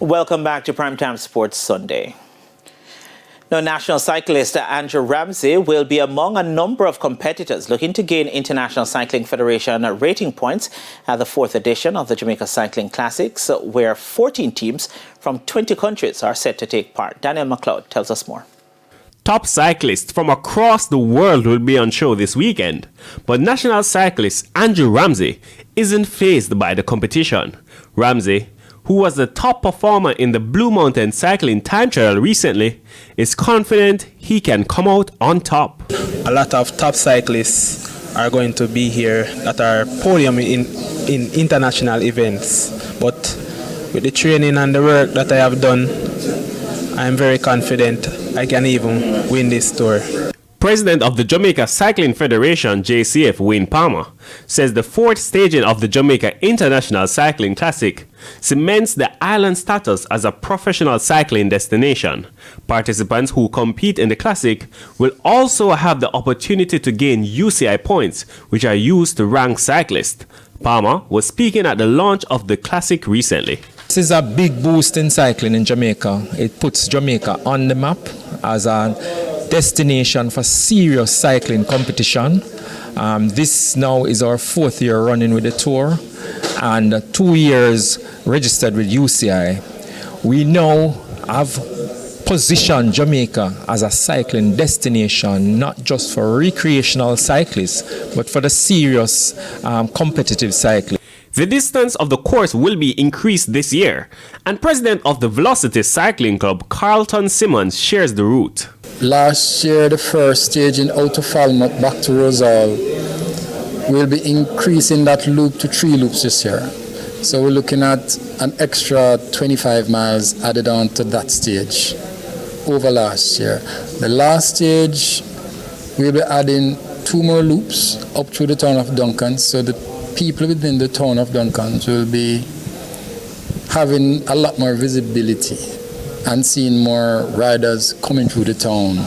Welcome back to Primetime Sports Sunday. Now, national cyclist Andrew Ramsey will be among a number of competitors looking to gain International Cycling Federation rating points at the 4th edition of the Jamaica Cycling Classics, where 14 teams from 20 countries are set to take part. Daniel McLeod tells us more. Top cyclists from across the world will be on show this weekend, but national cyclist Andrew Ramsey isn't fazed by the competition. Ramsey, who was the top performer in the Blue Mountain cycling time trial recently, is confident he can come out on top. A lot of top cyclists are going to be here that are podium in international events, but with the training and the work that I have done, I'm very confident I can even win this tour. President of the Jamaica Cycling Federation, JCF, Wayne Palmer, says the 4th staging of the Jamaica International Cycling Classic cements the island status as a professional cycling destination. Participants who compete in the Classic will also have the opportunity to gain UCI points, which are used to rank cyclists. Palmer was speaking at the launch of the Classic recently. This is a big boost in cycling in Jamaica. It puts Jamaica on the map as a destination for serious cycling competition. This now is our 4th year running with the tour and 2 years registered with UCI. We now have positioned Jamaica as a cycling destination, not just for recreational cyclists, but for the serious competitive cyclists. The distance of the course will be increased this year, and president of the Velocity Cycling Club, Carlton Simmons, shares the route. Last year, the first stage in out of Falmouth back to Rosal, we'll be increasing that loop to 3 loops this year. So we're looking at an extra 25 miles added on to that stage over last year. The last stage, we'll be adding 2 more loops up through the town of Duncan, so the people within the town of Duncan will be having a lot more visibility and seeing more riders coming through the town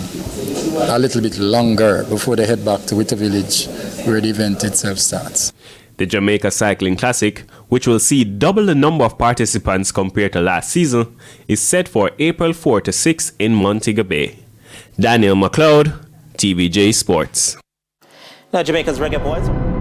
a little bit longer before they head back to Witter Village, where the event itself starts. The Jamaica Cycling Classic, which will see double the number of participants compared to last season, is set for April 4 to 6 in Montego Bay. Daniel McLeod, TVJ Sports. Now, Jamaica's reggae boys.